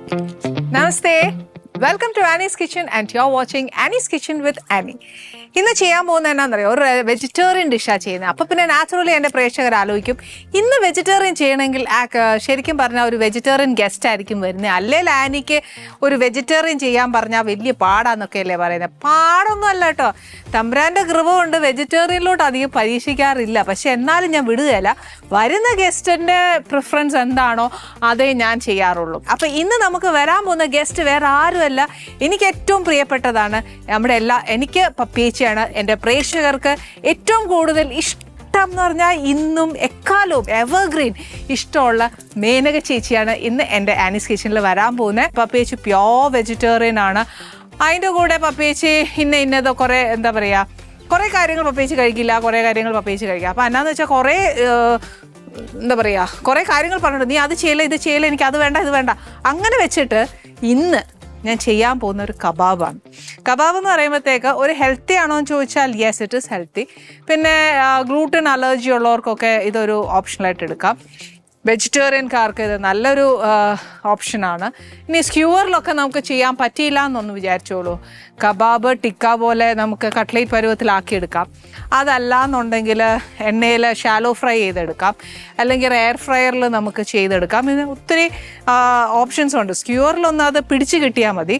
Namaste. Welcome to Annie's Kitchen and you're watching Annie's Kitchen with Annie. ഇന്ന് ചെയ്യാൻ പോകുന്നത് എന്നാണെന്നറിയോ, ഒരു വെജിറ്റേറിയൻ ഡിഷാണ് ചെയ്യുന്നത്. അപ്പോൾ പിന്നെ നാച്ചുറലി എൻ്റെ പ്രേക്ഷകർ ആലോചിക്കും, ഇന്ന് വെജിറ്റേറിയൻ ചെയ്യണമെങ്കിൽ ശരിക്കും പറഞ്ഞാൽ ഒരു വെജിറ്റേറിയൻ ഗസ്റ്റ് ആയിരിക്കും വരുന്നത്, അല്ലെങ്കിൽ ആനിക്ക് ഒരു വെജിറ്റേറിയൻ ചെയ്യാൻ പറഞ്ഞാൽ വലിയ പാടാന്നൊക്കെ അല്ലേ പറയുന്നത്. പാടൊന്നും അല്ല കേട്ടോ, തമ്പുരാൻ്റെ കൃപ കൊണ്ട് വെജിറ്റേറിയനിലോട്ട് അധികം പരീക്ഷിക്കാറില്ല. പക്ഷെ എന്നാലും ഞാൻ വിടുകയില്ല, വരുന്ന ഗസ്റ്റിൻ്റെ പ്രിഫറൻസ് എന്താണോ അതേ ഞാൻ ചെയ്യാറുള്ളൂ. അപ്പോൾ ഇന്ന് നമുക്ക് വരാൻ പോകുന്ന ഗസ്റ്റ് വേറെ ആരുമല്ല, എനിക്ക് ഏറ്റവും പ്രിയപ്പെട്ടതാണ്. എനിക്ക് പപ്പേച്ചിയാണ്. എൻ്റെ പ്രേക്ഷകർക്ക് ഏറ്റവും കൂടുതൽ ഇഷ്ടം എന്ന് പറഞ്ഞാൽ ഇന്നും എക്കാലവും എവർഗ്രീൻ ഇഷ്ടമുള്ള മേനക ചേച്ചിയാണ് ഇന്ന് എൻ്റെ ആനീസ് കിച്ചണിൽ വരാൻ പോകുന്നത്. പപ്പേച്ചി പ്യോർ വെജിറ്റേറിയൻ ആണ്. അതിൻ്റെ കൂടെ പപ്പേച്ചി ഇന്നത് കുറേ എന്താ പറയുക, കുറേ കാര്യങ്ങൾ പപ്പേച്ചി കഴിക്കില്ല, കുറേ കാര്യങ്ങൾ പപ്പേച്ചി കഴിക്കുക. അപ്പോൾ എന്നാന്ന് വെച്ചാൽ കുറേ എന്താ പറയുക, കുറേ കാര്യങ്ങൾ പറഞ്ഞിട്ട് നീ അത് ചെയ്യില്ല ഇത് ചെയ്യില്ല, എനിക്ക് അത് വേണ്ട ഇത് വേണ്ട, അങ്ങനെ വെച്ചിട്ട് ഇന്ന് ഞാൻ ചെയ്യാൻ പോകുന്ന ഒരു കബാബാണ്. കബാബ് എന്ന് പറയുമ്പോഴത്തേക്ക് ഒരു ഹെൽത്തി ആണോ എന്ന് ചോദിച്ചാൽ യെസ്, ഇറ്റ് ഈസ് ഹെൽത്തി. പിന്നെ ഗ്ലൂട്ടൻ അലർജി ഉള്ളവർക്കൊക്കെ ഇതൊരു ഓപ്ഷനായിട്ട് എടുക്കാം. വെജിറ്റേറിയൻകാർക്ക് ഇത് നല്ലൊരു ഓപ്ഷനാണ്. ഇനി സ്ക്യൂവറിലൊക്കെ നമുക്ക് ചെയ്യാൻ പറ്റിയില്ല എന്നൊന്ന് വിചാരിച്ചോളൂ, കബാബ് ടിക്ക പോലെ നമുക്ക് കട്ട്ലേറ്റ് പരുവത്തിലാക്കിയെടുക്കാം. അതല്ല എന്നുണ്ടെങ്കിൽ എണ്ണയിൽ ഷാലോ ഫ്രൈ ചെയ്തെടുക്കാം, അല്ലെങ്കിൽ എയർ ഫ്രയറിൽ നമുക്ക് ചെയ്തെടുക്കാം. ഇതിന് ഒത്തിരി ഓപ്ഷൻസ് ഉണ്ട്. സ്ക്യൂവറിലൊന്നും അത് പിടിച്ച് കിട്ടിയാൽ മതി.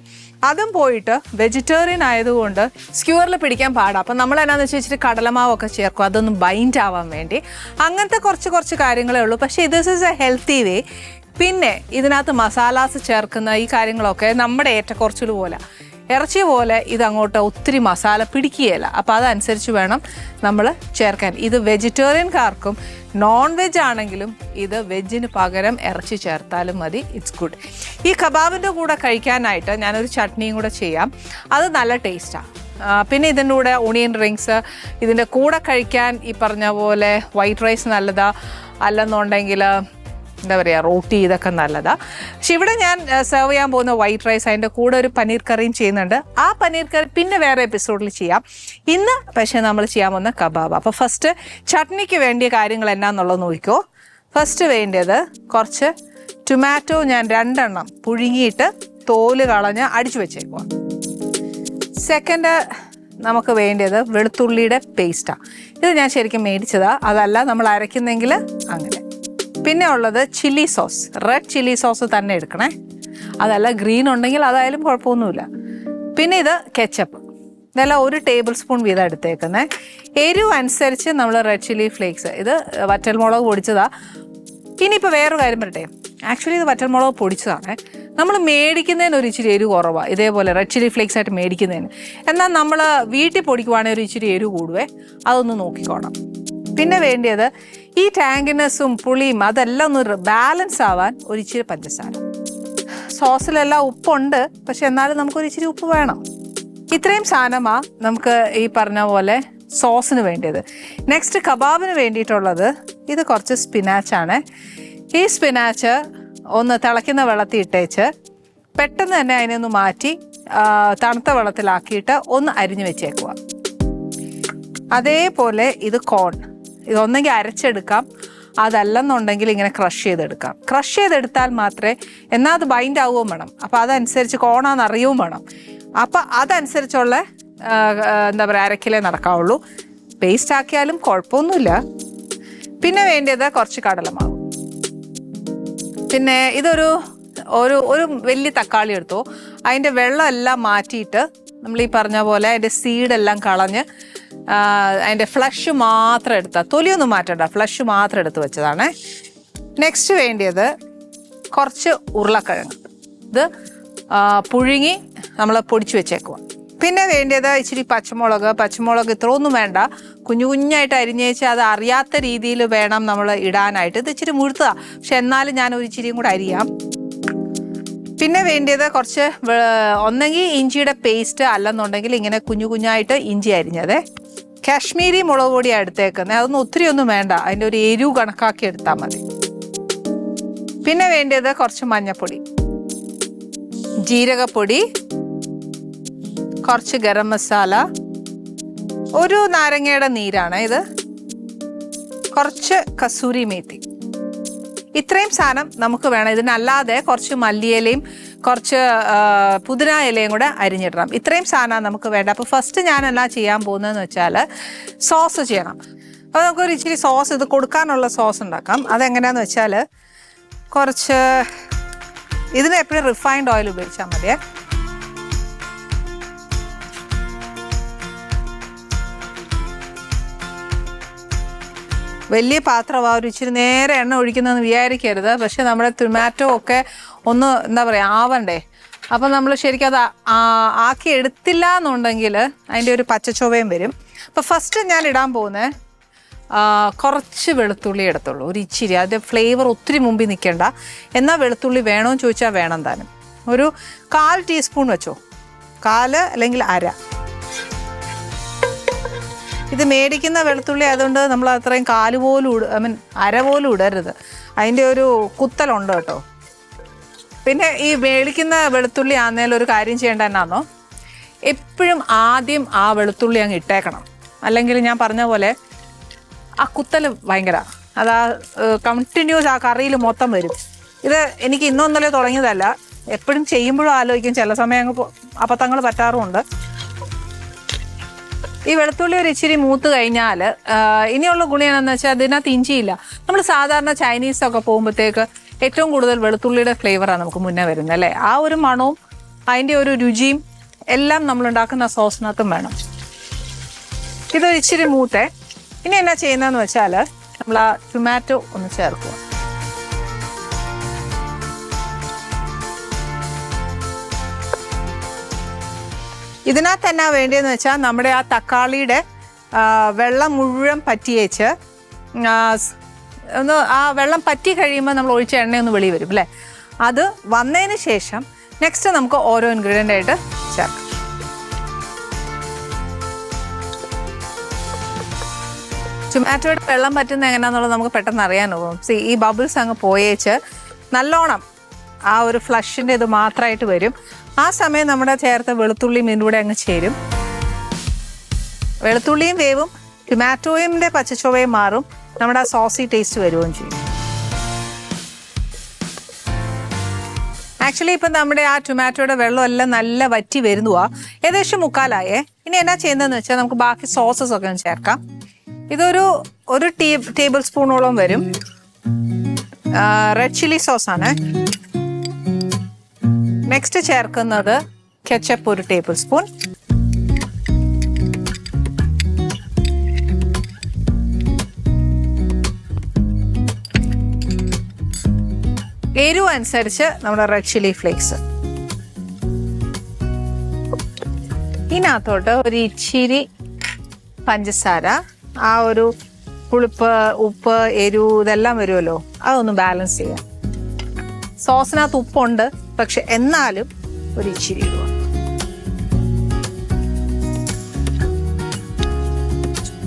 അതും പോയിട്ട് വെജിറ്റേറിയൻ ആയതുകൊണ്ട് സ്ക്യൂവറിൽ പിടിക്കാൻ പാടാം. അപ്പം നമ്മൾ എന്നാന്ന് വെച്ചിട്ട് കടലമാവൊക്കെ ചേർക്കും, അതൊന്നും ബൈൻഡ് ആവാൻ വേണ്ടി. അങ്ങനത്തെ കുറച്ച് കാര്യങ്ങളേ ഉള്ളൂ. പക്ഷേ ദിസ് ഈസ് എ ഹെൽത്തി വേ. പിന്നെ ഇതിനകത്ത് മസാലാസ് ചേർക്കുന്ന ഈ കാര്യങ്ങളൊക്കെ നമ്മുടെ ഏറ്റക്കുറച്ചിൽ പോലെ, ഇറച്ചി പോലെ ഇതങ്ങോട്ട് ഒത്തിരി മസാല പിടിക്കുകയില്ല. അപ്പോൾ അതനുസരിച്ച് വേണം നമ്മൾ ചേർക്കാൻ. ഇത് വെജിറ്റേറിയൻകാർക്കും നോൺ വെജ് ആണെങ്കിലും ഇത് വെജിന് പകരം ഇറച്ചി ചേർത്താലും മതി, ഇറ്റ്സ് ഗുഡ്. ഈ കബാബിൻ്റെ കൂടെ കഴിക്കാനായിട്ട് ഞാനൊരു ചട്നിയും കൂടെ ചെയ്യാം, അത് നല്ല ടേസ്റ്റാണ്. പിന്നെ ഇതിൻ്റെ കൂടെ ഓണിയൻ റിങ്സ്, ഇതിൻ്റെ കൂടെ കഴിക്കാൻ ഈ പറഞ്ഞ പോലെ വൈറ്റ് റൈസ് നല്ലതാ, അല്ലെന്നുണ്ടെങ്കിൽ എന്താ പറയുക റോട്ടി, ഇതൊക്കെ നല്ലതാണ്. പക്ഷെ ഇവിടെ ഞാൻ സെർവ് ചെയ്യാൻ പോകുന്ന വൈറ്റ് റൈസ്, അതിൻ്റെ കൂടെ ഒരു പനീർ കറിയും ചെയ്യുന്നുണ്ട്. ആ പനീർ കറി പിന്നെ വേറെ എപ്പിസോഡിൽ ചെയ്യാം. ഇന്ന് പക്ഷേ നമ്മൾ ചെയ്യാൻ പോകുന്ന കബാബ്. അപ്പോൾ ഫസ്റ്റ് ചട്നിക്ക് വേണ്ടിയ കാര്യങ്ങൾ എന്നാന്നുള്ളത് നോക്കിക്കോ. ഫസ്റ്റ് വേണ്ടത് കുറച്ച് ടൊമാറ്റോ, ഞാൻ 2 എണ്ണം പുഴുങ്ങിയിട്ട് തോല് കളഞ്ഞ് അടിച്ചു വെച്ചേക്കുക. സെക്കൻഡ് നമുക്ക് വേണ്ടത് വെളുത്തുള്ളിയുടെ പേസ്റ്റാണ്. ഇത് ഞാൻ ശരിക്കും മേടിച്ചതാണ്, അതല്ല നമ്മൾ അരയ്ക്കുന്നെങ്കിൽ അങ്ങനെ. പിന്നെ ഉള്ളത് chilli sauce, red chilli sauce തന്നെ എടുക്കണേ, അതല്ല ഗ്രീൻ ഉണ്ടെങ്കിൽ അതായാലും കുഴപ്പമൊന്നുമില്ല. പിന്നെ ഇത് കെച്ചപ്പ്, ഇതെല്ലാം 1 ടേബിൾ സ്പൂൺ വീതം എടുത്തേക്കുന്നത്. എരിവ് അനുസരിച്ച് നമ്മൾ റെഡ് ചില്ലി ഫ്ലേക്സ്, ഇത് വറ്റൽമുളക് പൊടിച്ചതാണ്. ഇനിയിപ്പോൾ വേറൊരു കാര്യം പറയട്ടെ, ആക്ച്വലി ഇത് വറ്റൽമുളക് പൊടിച്ചതാണ്. നമ്മൾ മേടിക്കുന്നതിന് ഒരു ഇച്ചിരി എരിവ് കുറവാണ്, ഇതേപോലെ റെഡ് ചില്ലി ഫ്ലേക്സ് ആയിട്ട് മേടിക്കുന്നതിന്. എന്നാൽ നമ്മൾ വീട്ടിൽ പൊടിക്കുവാണെങ്കിൽ ഒരു ഇച്ചിരി എരിവ് കൂടുവേ, അതൊന്ന് നോക്കിക്കോണം. പിന്നെ വേണ്ടിയത് ഈ ടാങ്കിനെസ്സും പുളിയും അതെല്ലാം ഒന്ന് ബാലൻസ് ആവാൻ ഒരു ഇച്ചിരി പഞ്ചസാര. സോസിലെല്ലാം ഉപ്പുണ്ട്, പക്ഷെ എന്നാലും നമുക്കൊരു ഇച്ചിരി ഉപ്പ് വേണം. ഇത്രയും സാധനമാണ് നമുക്ക് ഈ പറഞ്ഞ പോലെ സോസിന് വേണ്ടിയത്. നെക്സ്റ്റ് കബാബിന് വേണ്ടിയിട്ടുള്ളത് ഇത് കുറച്ച് സ്പിനാച്ചാണ്. ഈ സ്പിനാച്ച് ഒന്ന് തിളയ്ക്കുന്ന വെള്ളത്തിൽ ഇട്ടേച്ച് പെട്ടെന്ന് തന്നെ അതിനൊന്ന് മാറ്റി തണുത്ത വെള്ളത്തിലാക്കിയിട്ട് ഒന്ന് അരിഞ്ഞു വെച്ചേക്കുക. അതേപോലെ ഇത് കോൺ, ഇതൊന്നെങ്കിൽ അരച്ചെടുക്കാം, അതല്ലെന്നുണ്ടെങ്കിൽ ഇങ്ങനെ ക്രഷ് ചെയ്തെടുക്കാം. ക്രഷ് ചെയ്തെടുത്താൽ മാത്രമേ, എന്നാൽ അത് ബൈൻഡ് ആവുകയും വേണം. അപ്പോൾ അതനുസരിച്ച് കോണാന്ന് അറിയുകയും വേണം. അപ്പോൾ അതനുസരിച്ചുള്ള എന്താ പറയുക അരക്കിലേ നടക്കാവുള്ളൂ. പേസ്റ്റ് ആക്കിയാലും കുഴപ്പമൊന്നുമില്ല. പിന്നെ വേണ്ടത് കുറച്ച് കടലമാവ്. പിന്നെ ഇതൊരു ഒരു വലിയ തക്കാളി എടുത്തു, അതിൻ്റെ വെള്ളമെല്ലാം മാറ്റിയിട്ട് നമ്മൾ ഈ പറഞ്ഞ പോലെ അതിൻ്റെ സീഡെല്ലാം കളഞ്ഞ് അതിൻ്റെ ഫ്ലഷ് മാത്രം എടുത്താൽ, തൊലിയൊന്നും മാറ്റണ്ട, ഫ്ലഷ് മാത്രം എടുത്ത് വെച്ചതാണ്. നെക്സ്റ്റ് വേണ്ടിയത് കുറച്ച് ഉരുളക്കിഴങ്ങ്, ഇത് പുഴുങ്ങി നമ്മൾ പൊടിച്ച് വെച്ചേക്കുക. പിന്നെ വേണ്ടിയത് ഇച്ചിരി പച്ചമുളക് ഇത്രയൊന്നും വേണ്ട, കുഞ്ഞായിട്ട് അരിഞ്ഞേച്ച് അത് അറിയാത്ത രീതിയിൽ വേണം നമ്മൾ ഇടാനായിട്ട്. ഇത് ഇച്ചിരി മുഴുത്തതാണ്, പക്ഷെ എന്നാലും ഞാൻ ഒരു ഇച്ചിരിയും കൂടെ അരിയാം. പിന്നെ വേണ്ടിയത് കുറച്ച് ഒന്നെങ്കിൽ ഇഞ്ചിയുടെ പേസ്റ്റ്, അല്ലെന്നുണ്ടെങ്കിൽ ഇങ്ങനെ കുഞ്ഞായിട്ട് ഇഞ്ചി അരിഞ്ഞത്. കാശ്മീരി മുളക് പൊടിയാണ് എടുത്തേക്കുന്നത്, അതൊന്നും ഒത്തിരി ഒന്നും വേണ്ട, അതിൻ്റെ ഒരു എരിവ് കണക്കാക്കി എടുത്താൽ മതി. പിന്നെ വേണ്ടത് കുറച്ച് മഞ്ഞൾപ്പൊടി, ജീരകപ്പൊടി, കുറച്ച് ഗരം മസാല, ഒരു നാരങ്ങയുടെ നീരാണ് ഇത്, കുറച്ച് കസൂരി മേത്തി, ഇത്രയും സാധനം നമുക്ക് വേണം. ഇതിനല്ലാതെ കുറച്ച് മല്ലിയിലയും കുറച്ച് പുതിന ഇലയും കൂടെ അരിഞ്ഞിടണം. ഇത്രയും സാധനമാണ് നമുക്ക് വേണ്ട. അപ്പോൾ ഫസ്റ്റ് ഞാൻ എന്നാ ചെയ്യാൻ പോകുന്നതെന്ന് വെച്ചാൽ സോസ് ചെയ്യണം. അപ്പോൾ നമുക്കൊരു ഇച്ചിരി സോസ്, ഇത് കൊടുക്കാനുള്ള സോസ് ഉണ്ടാക്കാം. അതെങ്ങനെയാണെന്ന് വെച്ചാൽ കുറച്ച് ഇതിന് എപ്പോഴും റിഫൈൻഡ് ഓയിൽ ഉപയോഗിച്ചാൽ മതിയേ. വലിയ പാത്രമാണ്, ഒരു ഇച്ചിരി നേരെ എണ്ണ ഒഴിക്കുന്നതെന്ന് വിചാരിക്കരുത്. പക്ഷെ നമ്മുടെ ടൊമാറ്റോ ഒക്കെ ഒന്ന് എന്താ പറയുക ആവണ്ടേ. അപ്പം നമ്മൾ ശരിക്കും അത് ആക്കി എടുത്തില്ല എന്നുണ്ടെങ്കിൽ അതിൻ്റെ ഒരു പച്ചച്ചൊവയും വരും. അപ്പോൾ ഫസ്റ്റ് ഞാൻ ഇടാൻ പോകുന്നത് കുറച്ച് വെളുത്തുള്ളി എടുത്തുള്ളൂ, ഒരു ഇച്ചിരി. അതിൻ്റെ ഫ്ലേവർ ഒത്തിരി മുമ്പിൽ നിൽക്കേണ്ട. എന്നാൽ വെളുത്തുള്ളി വേണമെന്ന് ചോദിച്ചാൽ വേണം താനും. ഒരു 1/4 ടീസ്പൂൺ വെച്ചോ, 1/4 അല്ലെങ്കിൽ 1/2. ഇത് മേടിക്കുന്ന വെളുത്തുള്ളി ആയതുകൊണ്ട് നമ്മൾ അത്രയും 1/4 പോലും 1/2 പോലും ഇടരുത്. അതിൻ്റെ ഒരു കുത്തലുണ്ട് കേട്ടോ. പിന്നെ ഈ മേടിക്കുന്ന വെളുത്തുള്ളി ആണെങ്കിലും ഒരു കാര്യം ചെയ്യേണ്ട എന്നാന്നോ, എപ്പോഴും ആദ്യം ആ വെളുത്തുള്ളി അങ്ങ് ഇട്ടേക്കണം. അല്ലെങ്കിൽ ഞാൻ പറഞ്ഞ പോലെ ആ കുത്തൽ ഭയങ്കര, അതാ കണ്ടിന്യൂസ് ആ കറിയിൽ മൊത്തം വരും. ഇത് എനിക്ക് ഇന്നൊന്നല്ലേ തുടങ്ങിയതല്ല, എപ്പോഴും ചെയ്യുമ്പോഴും ആലോചിക്കും. ചില സമയം അങ്ങ് അബദ്ധങ്ങൾ പറ്റാറുമുണ്ട്. ഈ വെളുത്തുള്ളി ഒരു ഇച്ചിരി മൂത്ത് കഴിഞ്ഞാൽ ഇനിയുള്ള ഗുണം എന്താണെന്ന് വെച്ചാൽ അതിനകത്ത് ഇഞ്ചിയില്ല. നമ്മൾ സാധാരണ ചൈനീസൊക്കെ പോകുമ്പോഴത്തേക്ക് ഏറ്റവും കൂടുതൽ വെളുത്തുള്ളിയുടെ ഫ്ലേവറാണ് നമുക്ക് മുന്നേ വരുന്നത് അല്ലേ. ആ ഒരു മണവും അതിൻ്റെ ഒരു രുചിയും എല്ലാം നമ്മളുണ്ടാക്കുന്ന സോസിനകത്തും വേണം. ഇതൊരു ഇച്ചിരി മൂത്തേ. ഇനി എന്നാ ചെയ്യുന്നതെന്ന് വെച്ചാൽ നമ്മൾ ആ ടൊമാറ്റോ ഒന്ന് ചേർക്കുക. ഇതിനകത്ത് എന്നാ വേണ്ടിയെന്ന് വെച്ചാൽ നമ്മുടെ ആ തക്കാളിയുടെ വെള്ളം മുഴുവൻ പറ്റിയേച്ച് ഒന്ന് ആ വെള്ളം പറ്റി കഴിയുമ്പോൾ നമ്മൾ ഒഴിച്ച എണ്ണയൊന്ന് വെളി വരും അല്ലേ. അത് വന്നതിന് ശേഷം നെക്സ്റ്റ് നമുക്ക് ഓരോ ഇൻഗ്രീഡിയൻ്റ് ആയിട്ട് ചേർക്കാം. ടൊമാറ്റോയുടെ വെള്ളം പറ്റുന്ന എങ്ങനെയാണെന്നുള്ളത് നമുക്ക് പെട്ടെന്ന് അറിയാനാവും. ഈ ബബിൾസ് അങ്ങ് പോയേച്ച് നല്ലോണം ആ ഒരു ഫ്ലഷിൻ്റെ ഇത് മാത്രമായിട്ട് വരും. ആ സമയം നമ്മുടെ ചേർത്ത വെളുത്തുള്ളിയും ഇതിൻ്റെ കൂടെ അങ്ങ് ചേരും. വെളുത്തുള്ളിയും വേവും, ടൊമാറ്റോയുടെ പച്ചച്ചൊവയും മാറും, നമ്മുടെ ആ സോസി ടേസ്റ്റ് വരുകയും ചെയ്യും. ആക്ച്വലി ഇപ്പം നമ്മുടെ ആ ടൊമാറ്റോയുടെ വെള്ളം എല്ലാം നല്ല വറ്റി വരുന്നുവാ. ഏകദേശം 1/4 ഇനി എന്നാ ചെയ്യുന്നതെന്ന് വെച്ചാൽ നമുക്ക് ബാക്കി സോസസ് ഒക്കെ ഒന്ന് ചേർക്കാം. ഇതൊരു ടേബിൾ സ്പൂണോളം വരും. റെഡ് ചില്ലി സോസാണ്. നെക്സ്റ്റ് ചേർക്കുന്നത് കെച്ചപ്പ്, ഒരു ടേബിൾ സ്പൂൺ. എരിവ് അനുസരിച്ച് നമ്മുടെ റെഡ് ചില്ലി ഫ്ലേക്സ്. ഇതിനകത്തോട്ട് ഒരു ഇച്ചിരി പഞ്ചസാര, ആ ഒരു പുളിപ്പ്, ഉപ്പ്, എരിവ് ഇതെല്ലാം വരുമല്ലോ, അതൊന്ന് ബാലൻസ് ചെയ്യാം. സോസിനകത്ത് ഉപ്പുണ്ട്, പക്ഷെ എന്നാലും ഒരു ഇച്ചിരി ഇടുക.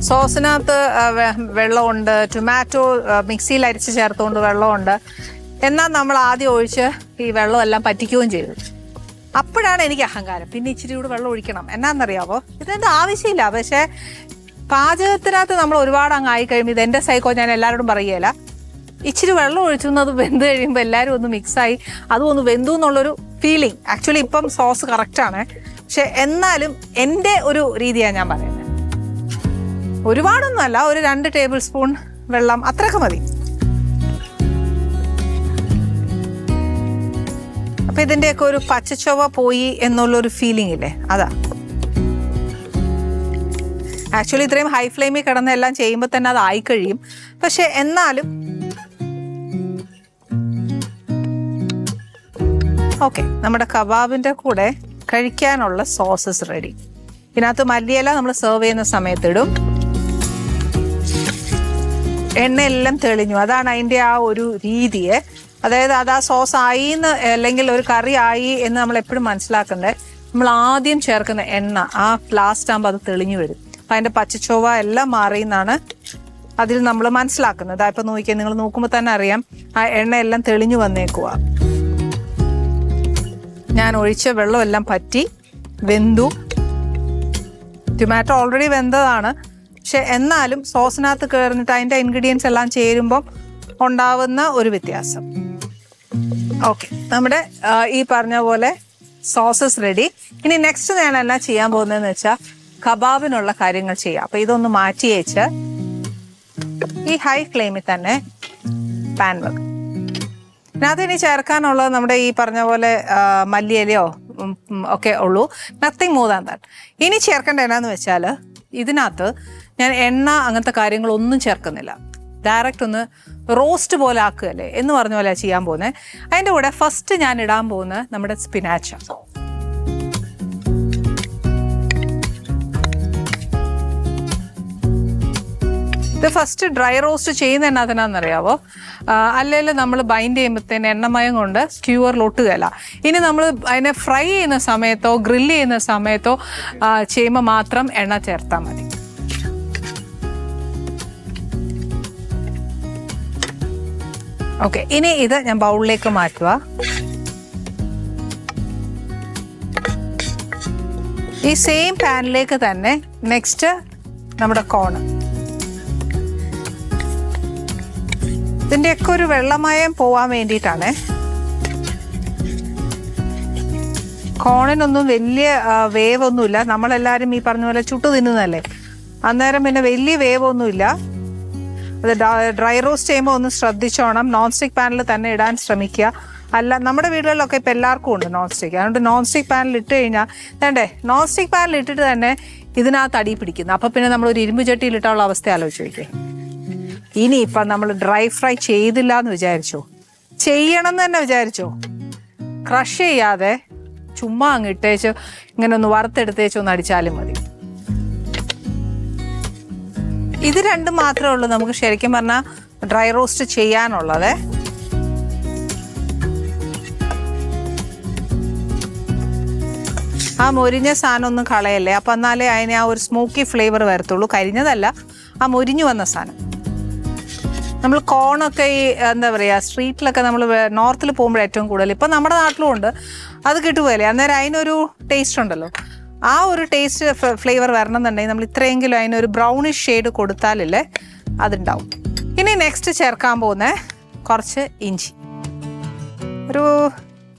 സോസിനകത്ത് വെള്ളമുണ്ട്, ടൊമാറ്റോ മിക്സിയിൽ അരിച്ച് ചേർത്തുകൊണ്ട് വെള്ളമുണ്ട്. എന്നാൽ നമ്മൾ ആദ്യം ഒഴിച്ച് ഈ വെള്ളമെല്ലാം പറ്റിക്കുകയും ചെയ്തു. അപ്പോഴാണ് എനിക്ക് അഹങ്കാരം, പിന്നെ ഇച്ചിരി കൂടെ വെള്ളം ഒഴിക്കണം. എന്നാന്നറിയാവോ, ഇതെന്താ ആവശ്യമില്ല. പക്ഷേ പാചകത്തിനകത്ത് നമ്മൾ ഒരുപാട് അങ്ങ് ആയി കഴിയുമ്പോൾ, ഇതെൻ്റെ സൈക്കോ, ഞാൻ എല്ലാവരോടും പറയുകയില്ല, ഇച്ചിരി വെള്ളം ഒഴിച്ചത് വെന്ത് കഴിയുമ്പോൾ എല്ലാവരും ഒന്ന് മിക്സായി അതും ഒന്ന് വെന്തു എന്നുള്ളൊരു ഫീലിംഗ്. ആക്ച്വലി ഇപ്പം സോസ് കറക്റ്റാണ്, പക്ഷെ എന്നാലും എൻ്റെ ഒരു രീതിയാണ് ഞാൻ പറയുന്നത്. ഒരുപാടൊന്നുമല്ല, ഒരു 2 ടേബിൾ സ്പൂൺ വെള്ളം അത്രയൊക്കെ മതി. അപ്പൊ ഇതിൻ്റെയൊക്കെ ഒരു പച്ചച്ചൊവ പോയി എന്നുള്ളൊരു ഫീലിംഗ് ഇല്ലേ, അതാ. ആക്ച്വലി ഇത്രയും ഹൈ ഫ്ലെയിമിൽ കിടന്ന് എല്ലാം ചെയ്യുമ്പോൾ തന്നെ അത് ആയി കഴിയും. പക്ഷെ എന്നാലും ഓക്കെ, നമ്മുടെ കബാബിൻ്റെ കൂടെ കഴിക്കാനുള്ള സോസസ് റെഡി. ഇതിനകത്ത് മല്ലിയില നമ്മൾ സെർവ് ചെയ്യുന്ന സമയത്ത് ഇടും. എണ്ണയെല്ലാം തെളിഞ്ഞു, അതാണ് അതിൻ്റെ ആ ഒരു രീതിയെ. അതായത് അത് ആ സോസ് ആയി എന്ന്, അല്ലെങ്കിൽ ഒരു കറി ആയി എന്ന് നമ്മൾ എപ്പോഴും മനസ്സിലാക്കണ്ടേ. നമ്മൾ ആദ്യം ചേർക്കുന്ന എണ്ണ ആ ലാസ്റ്റ് ആകുമ്പോൾ അത് തെളിഞ്ഞു വരും. അപ്പം അതിൻ്റെ പച്ചച്ചൊവ്വ എല്ലാം മാറിയെന്നാണ് അതിൽ നമ്മൾ മനസ്സിലാക്കുന്നത്. ഇപ്പം നോക്കിയാൽ നിങ്ങൾ നോക്കുമ്പോൾ തന്നെ അറിയാം, ആ എണ്ണയെല്ലാം തെളിഞ്ഞു വന്നേക്കുക. ഞാൻ ഒഴിച്ച വെള്ളമെല്ലാം പറ്റി വെന്തു. ടൊമാറ്റോ ഓൾറെഡി വെന്തതാണ്, പക്ഷെ എന്നാലും സോസിനകത്ത് കയറിയിട്ട് അതിൻ്റെ ഇൻഗ്രീഡിയൻസ് എല്ലാം ചേരുമ്പം ഉണ്ടാവുന്ന ഒരു വ്യത്യാസം. ഓക്കെ, നമ്മുടെ ഈ പറഞ്ഞ പോലെ സോസസ് റെഡി. ഇനി നെക്സ്റ്റ് ഞാൻ എന്നാ ചെയ്യാൻ പോകുന്നതെന്ന് വെച്ചാൽ കബാബിനുള്ള കാര്യങ്ങൾ ചെയ്യാം. അപ്പം ഇതൊന്ന് മാറ്റി വെച്ച് ഈ ഹൈ ഫ്ലെയിമിൽ തന്നെ പാൻ വെക്കും. ഇതിനകത്ത് ഇനി ചേർക്കാനുള്ളത് നമ്മുടെ ഈ പറഞ്ഞ പോലെ മല്ലിയിലയോ ഒക്കെ ഉള്ളൂ, നത്തിങ് മോർ ദാൻ ദാറ്റ്. ഇനി ചേർക്കേണ്ട എന്നാന്ന് വെച്ചാൽ ഇതിനകത്ത് ഞാൻ എണ്ണ അങ്ങനത്തെ കാര്യങ്ങളൊന്നും ചേർക്കുന്നില്ല. ഡയറക്റ്റ് ഒന്ന് റോസ്റ്റ് പോലെ ആക്കുകയല്ലേ എന്ന് പറഞ്ഞ പോലെ ചെയ്യാൻ പോകുന്നത്. അതിൻ്റെ കൂടെ ഫസ്റ്റ് ഞാൻ ഇടാൻ പോകുന്നത് നമ്മുടെ സ്പിനാച്ച്. ഇത് ഫസ്റ്റ് ഡ്രൈ റോസ്റ്റ് ചെയ്യുന്ന എന്നതിനാണെന്നറിയാവോ, അല്ലെങ്കിൽ നമ്മൾ ബൈൻഡ് ചെയ്യുമ്പോഴത്തേന് എണ്ണമയം കൊണ്ട് സ്ക്യൂവറിൽ ഒട്ടുകയല്ല. ഇനി നമ്മൾ അതിനെ ഫ്രൈ ചെയ്യുന്ന സമയത്തോ ഗ്രില്ല് ചെയ്യുന്ന സമയത്തോ ചെയ്യുമ്പോൾ മാത്രം എണ്ണ ചേർത്താൽ മതി. ഓക്കെ, ഇനി ഇത് ഞാൻ ബൗളിലേക്ക് മാറ്റുക. ഈ സെയിം പാനിലേക്ക് തന്നെ നെക്സ്റ്റ് നമ്മുടെ കോൺ. ഇതിൻ്റെയൊക്കെ ഒരു വെള്ളമയം പോവാൻ വേണ്ടിയിട്ടാണ്. കോണിനൊന്നും വലിയ വേവ് ഒന്നുമില്ല. നമ്മളെല്ലാവരും ഈ പറഞ്ഞ പോലെ ചുട്ടു തിന്നുന്നതല്ലേ, അന്നേരം പിന്നെ വലിയ വേവ് ഒന്നുമില്ല. അത് ഡ്രൈ റോസ്റ്റ് ചെയ്യുമ്പോൾ ഒന്ന് ശ്രദ്ധിച്ചോണം. നോൺ സ്റ്റിക്ക് പാനിൽ തന്നെ ഇടാൻ ശ്രമിക്കുക. അല്ല, നമ്മുടെ വീടുകളിലൊക്കെ ഇപ്പം എല്ലാവർക്കും ഉണ്ട് നോൺ സ്റ്റിക്ക്. അതുകൊണ്ട് നോൺ സ്റ്റിക്ക് പാനിൽ ഇട്ട് കഴിഞ്ഞാൽ വേണ്ടേ, നോൺ സ്റ്റിക്ക് പാനിൽ ഇട്ടിട്ട് തന്നെ ഇതിനകത്ത് അടി പിടിക്കുന്നു. അപ്പം പിന്നെ നമ്മളൊരു ഇരുമ്പ് ചട്ടിയിൽ ഇട്ടാനുള്ള അവസ്ഥ ആലോചിച്ച് നോക്കിയേ. ഇനി ഇപ്പം നമ്മൾ ഡ്രൈ ഫ്രൈ ചെയ്തില്ല എന്ന് വിചാരിച്ചോ, ചെയ്യണം എന്ന് തന്നെ വിചാരിച്ചോ, ക്രഷ് ചെയ്യാതെ ചുമ്മാ അങ്ങ് ഇട്ടേച്ച് ഇങ്ങനെ ഒന്ന് വറുത്തെടുത്തേച്ച് ഒന്ന് അടിച്ചാലും മതി. ഇത് രണ്ടും മാത്രമേ ഉള്ളൂ നമുക്ക് ശരിക്കും പറഞ്ഞാൽ ഡ്രൈ റോസ്റ്റ് ചെയ്യാനുള്ളത്. ആ മൊരിഞ്ഞ സാധനം ഒന്നും കളയല്ലേ, അപ്പം എന്നാലേ അതിന് ആ ഒരു സ്മോക്കി ഫ്ലേവർ വരത്തുള്ളൂ. കരിഞ്ഞതല്ല, ആ മൊരിഞ്ഞു വന്ന സാധനം. നമ്മൾ കോണൊക്കെ ഈ എന്താ പറയുക, സ്ട്രീറ്റിലൊക്കെ നമ്മൾ നോർത്തിൽ പോകുമ്പോൾ ഏറ്റവും കൂടുതൽ, ഇപ്പം നമ്മുടെ നാട്ടിലും ഉണ്ട്, അത് കിട്ടുകയല്ലേ. അന്നേരം അതിനൊരു ടേസ്റ്റ് ഉണ്ടല്ലോ. ആ ഒരു ടേസ്റ്റ് ഫ്ലേവർ വരണം എന്നുണ്ടെങ്കിൽ നമ്മൾ ഇത്രയെങ്കിലും അതിനൊരു ബ്രൗണിഷ് ഷെയ്ഡ് കൊടുത്താലല്ലേ അതുണ്ടാവും. ഇനി നെക്സ്റ്റ് ചേർക്കാൻ പോകുന്നത് കുറച്ച് ഇഞ്ചി, ഒരു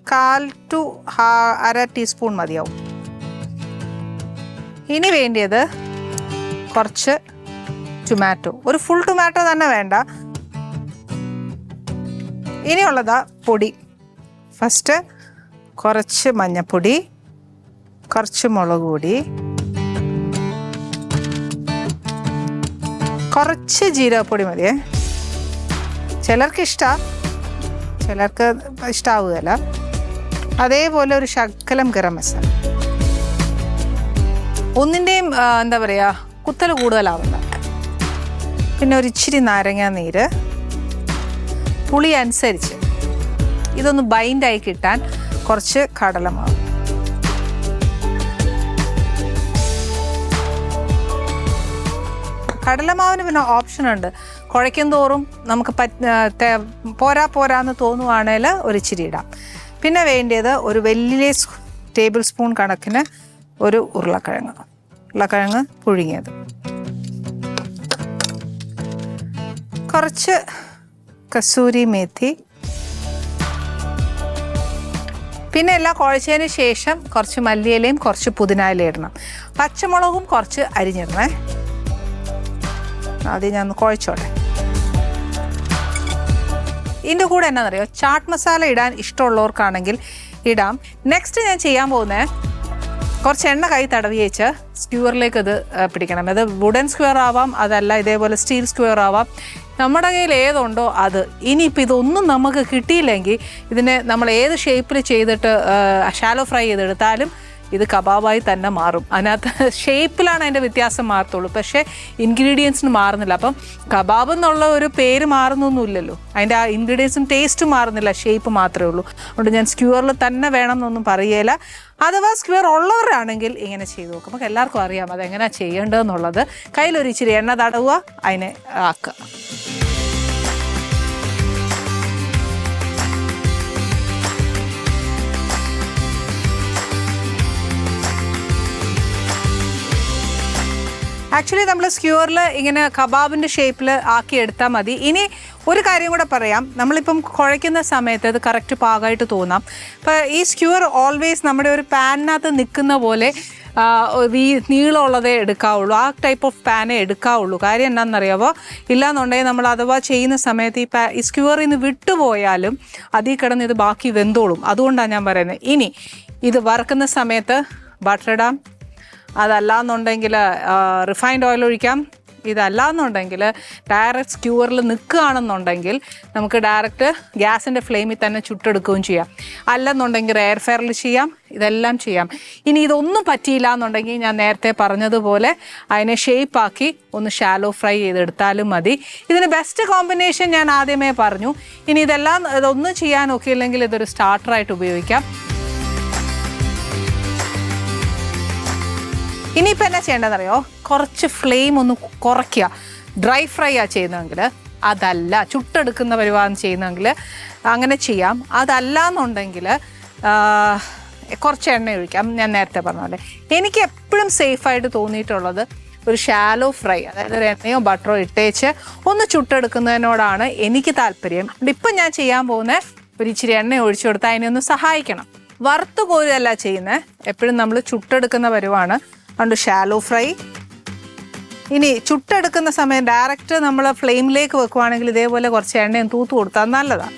1/4 to 1/2 ടീസ്പൂൺ മതിയാവും. ഇനി വേണ്ടിയത് കുറച്ച് ടൊമാറ്റോ, ഒരു ഫുൾ ടൊമാറ്റോ തന്നെ വേണ്ട. ഇനിയുള്ളതാ പൊടി. ഫസ്റ്റ് കുറച്ച് മഞ്ഞൾപ്പൊടി, കുറച്ച് മുളക് പൊടി, കുറച്ച് ജീരകപ്പൊടി മതിയേ. ചിലർക്ക് ഇഷ്ടമാണ്, ചിലർക്ക് ഇഷ്ടാവുകയല്ല. അതേപോലെ ഒരു ശകലം ഗരം മസാല. ഒന്നിൻ്റെയും എന്താ പറയുക കുത്തൽ കൂടുതലാവില്ല. പിന്നെ ഒരു ഇച്ചിരി നാരങ്ങ നീര്, പുളി അനുസരിച്ച്. ഇതൊന്ന് ബൈൻഡായി കിട്ടാൻ കുറച്ച് കടലമാവ്. കടലമാവിന് പിന്നെ ഓപ്ഷൻ ഉണ്ട്. കുഴയ്ക്കും തോറും നമുക്ക് പോരാന്ന് തോന്നുവാണെങ്കിൽ ഒരു ഇച്ചിരി ഇടാം. പിന്നെ വേണ്ടിയത് ഒരു വലിയ ടേബിൾ സ്പൂൺ കണക്കിന് ഒരു ഉരുളക്കിഴങ്ങ് പുഴുങ്ങിയത്, കുറച്ച് കസൂരി മേത്തി. പിന്നെ എല്ലാം കുഴച്ചതിന് ശേഷം കുറച്ച് മല്ലിയിലയും കുറച്ച് പുതിനയിലയും ഇടണം. പച്ചമുളകും കുറച്ച് അരിഞ്ഞിടണേ. ആദ്യം ഞാൻ ഒന്ന് കുഴച്ചോട്ടെ. ഇതിൻ്റെ കൂടെ എന്നാണെന്നറിയോ, ചാട്ട് മസാല ഇടാൻ ഇഷ്ടമുള്ളവർക്കാണെങ്കിൽ ഇടാം. നെക്സ്റ്റ് ഞാൻ ചെയ്യാൻ പോകുന്നത് കുറച്ച് എണ്ണ കൈ തടവി വെച്ച് സ്ക്യൂവറിലേക്ക് ഇത് പിടിക്കണം. അത് വുഡൻ സ്ക്വയർ ആവാം, അതല്ല ഇതേപോലെ സ്റ്റീൽ സ്ക്വയർ ആവാം. നമ്മുടെ കയ്യിൽ ഏതുണ്ടോ അത്. ഇനിയിപ്പോൾ ഇതൊന്നും നമുക്ക് കിട്ടിയില്ലെങ്കിൽ ഇതിനെ നമ്മൾ ഏത് ഷേപ്പിൽ ചെയ്തിട്ട് ഷാലോ ഫ്രൈ ചെയ്തെടുത്താലും ഇത് കബാബായി തന്നെ മാറും. അതിനകത്ത് ഷേപ്പിലാണ് അതിൻ്റെ വ്യത്യാസം മാറത്തുള്ളൂ, പക്ഷേ ഇൻഗ്രീഡിയൻസിന് മാറുന്നില്ല. അപ്പം കബാബ് എന്നുള്ള ഒരു പേര് മാറുന്നൊന്നുമില്ലല്ലോ, അതിൻ്റെ ആ ഇൻഗ്രീഡിയൻസും ടേസ്റ്റും മാറുന്നില്ല, ഷേപ്പ് മാത്രമേ ഉള്ളൂ. അതുകൊണ്ട് ഞാൻ സ്ക്യൂവറിൽ തന്നെ വേണം എന്നൊന്നും പറയുകയില്ല. അഥവാ സ്ക്വയർ ഉള്ളവരാണെങ്കിൽ ഇങ്ങനെ ചെയ്ത് നോക്കും. നമുക്ക് എല്ലാവർക്കും അറിയാം അതെങ്ങനെയാണ് ചെയ്യേണ്ടതെന്നുള്ളത്. കയ്യിലൊരു ഇച്ചിരി എണ്ണ തടവുക, അതിനെ ആക്കുക. ആക്ച്വലി നമ്മൾ സ്ക്യൂവറിൽ ഇങ്ങനെ കബാബിൻ്റെ ഷേപ്പിൽ ആക്കി എടുത്താൽ മതി. ഇനി ഒരു കാര്യം കൂടെ പറയാം, നമ്മളിപ്പം കുഴയ്ക്കുന്ന സമയത്ത് അത് കറക്റ്റ് പാകമായിട്ട് തോന്നാം. ഇപ്പം ഈ സ്ക്യൂർ ഓൾവേസ് നമ്മുടെ ഒരു പാനിനകത്ത് നിൽക്കുന്ന പോലെ നീളമുള്ളതേ എടുക്കാവുള്ളൂ, ആ ടൈപ്പ് ഓഫ് പാനേ എടുക്കാവുള്ളൂ. കാര്യം എന്താണെന്നറിയാമോ, ഇല്ലാന്നുണ്ടെങ്കിൽ നമ്മൾ അഥവാ ചെയ്യുന്ന സമയത്ത് ഈ സ്ക്യൂറിൽ നിന്ന് വിട്ടുപോയാലും അതിൽ കിടന്ന് ഇത് ബാക്കി വെന്തോളും. അതുകൊണ്ടാണ് ഞാൻ പറയുന്നത്. ഇനി ഇത് വറുക്കുന്ന സമയത്ത് ബട്ടർ ഇടാം, അതല്ലാന്നുണ്ടെങ്കിൽ റിഫൈൻഡ് ഓയിൽ ഒഴിക്കാം. ഇതല്ലാന്നുണ്ടെങ്കിൽ ഡയറക്റ്റ് സ്ക്യൂറിൽ നിൽക്കുകയാണെന്നുണ്ടെങ്കിൽ നമുക്ക് ഡയറക്റ്റ് ഗ്യാസിൻ്റെ ഫ്ലെയിമിൽ തന്നെ ചുട്ടെടുക്കുകയും ചെയ്യാം. അല്ലെന്നുണ്ടെങ്കിൽ എയർ ഫെയറിൽ ചെയ്യാം, ഇതെല്ലാം ചെയ്യാം. ഇനി ഇതൊന്നും പറ്റിയില്ല എന്നുണ്ടെങ്കിൽ ഞാൻ നേരത്തെ പറഞ്ഞതുപോലെ അതിനെ ഷേപ്പാക്കി ഒന്ന് ഷാലോ ഫ്രൈ ചെയ്തെടുത്താലും മതി. ഇതിന് ബെസ്റ്റ് കോമ്പിനേഷൻ ഞാൻ ആദ്യമേ പറഞ്ഞു. ഇനി ഇതൊന്നും ചെയ്യാനൊക്കെ ഇല്ലെങ്കിൽ ഇതൊരു സ്റ്റാർട്ടറായിട്ട് ഉപയോഗിക്കാം. ഇനിയിപ്പോൾ എന്നാ ചെയ്യേണ്ടതെന്നറിയോ, കുറച്ച് ഫ്ലെയിം ഒന്ന് കുറയ്ക്കുക. ഡ്രൈ ഫ്രൈ ആ ചെയ്യുന്നതെങ്കിൽ, അതല്ല ചുട്ടെടുക്കുന്ന പരിപാടി ചെയ്യുന്നതെങ്കിൽ അങ്ങനെ ചെയ്യാം. അതല്ല എന്നുണ്ടെങ്കിൽ കുറച്ച് എണ്ണ ഒഴിക്കാം. ഞാൻ നേരത്തെ പറഞ്ഞ പോലെ എനിക്ക് എപ്പോഴും സേഫായിട്ട് തോന്നിയിട്ടുള്ളത് ഒരു ഷാലോ ഫ്രൈ, അതായത് ഒരു എണ്ണയോ ബട്ടറോ ഇട്ടേച്ച് ഒന്ന് ചുട്ടെടുക്കുന്നതിനോടാണ് എനിക്ക് താല്പര്യം. ഇപ്പം ഞാൻ ചെയ്യാൻ പോകുന്ന ഒരു ഇച്ചിരി എണ്ണ ഒഴിച്ചു കൊടുത്താൽ അതിനെ ഒന്ന് സഹായിക്കണം. വറുത്ത് കോരുകയല്ല ചെയ്യുന്നത്, എപ്പോഴും നമ്മൾ ചുട്ടെടുക്കുന്ന പരുവാണ്. അതുകൊണ്ട് ഷാലോ ഫ്രൈ. ഇനി ചുട്ടെടുക്കുന്ന സമയം ഡയറക്റ്റ് നമ്മൾ ഫ്ലെയിമിലേക്ക് വെക്കുവാണെങ്കിൽ ഇതേപോലെ കുറച്ച് എണ്ണയും തൂത്ത് കൊടുത്താൽ നല്ലതാണ്.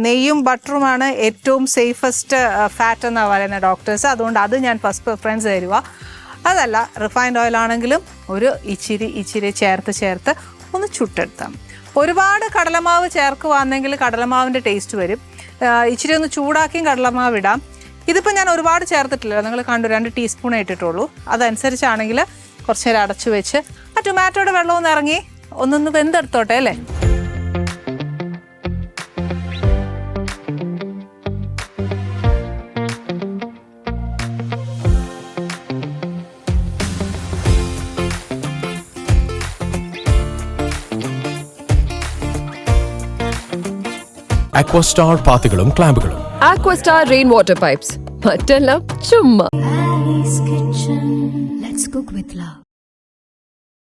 നെയ്യും ബട്ടറുമാണ് ഏറ്റവും സേഫസ്റ്റ് ഫാറ്റ് എന്നാണ് പറയുന്നത് ഡോക്ടേഴ്സ്. അതുകൊണ്ട് അത് ഞാൻ ഫസ്റ്റ് പ്രിഫറൻസ് തരുക. അതല്ല റിഫൈൻഡ് ഓയിൽ ആണെങ്കിലും ഒരു ഇച്ചിരി ചേർത്ത് ഒന്ന് ചുട്ടെടുത്താൽ. ഒരുപാട് കടലമാവ് ചേർക്കുവാണെങ്കിൽ കടലമാവിൻ്റെ ടേസ്റ്റ് വരും. ഇച്ചിരി ഒന്ന് ചൂടാക്കിയും കടലമാവ് ഇടാം. ഇതിപ്പോൾ ഞാൻ ഒരുപാട് ചേർത്തിട്ടില്ല, നിങ്ങൾ കണ്ടു 2 ടീസ്പൂണേ ഇട്ടിട്ടുള്ളൂ. അതനുസരിച്ചാണെങ്കിൽ കുറച്ച് നേരം അടച്ചു വെച്ച് ആ ടൊമാറ്റോയുടെ വെള്ളമൊന്ന് ഇറങ്ങി ഒന്നൊന്ന് വെന്തെടുത്തോട്ടെ അല്ലേ. Aquastar പാത്തികളും ക്ലാമ്പുകളും. Aquastar rainwater pipes. മറ്റെല്ലാം ചുമ്മാ. Annie's Kitchen. Let's cook with love.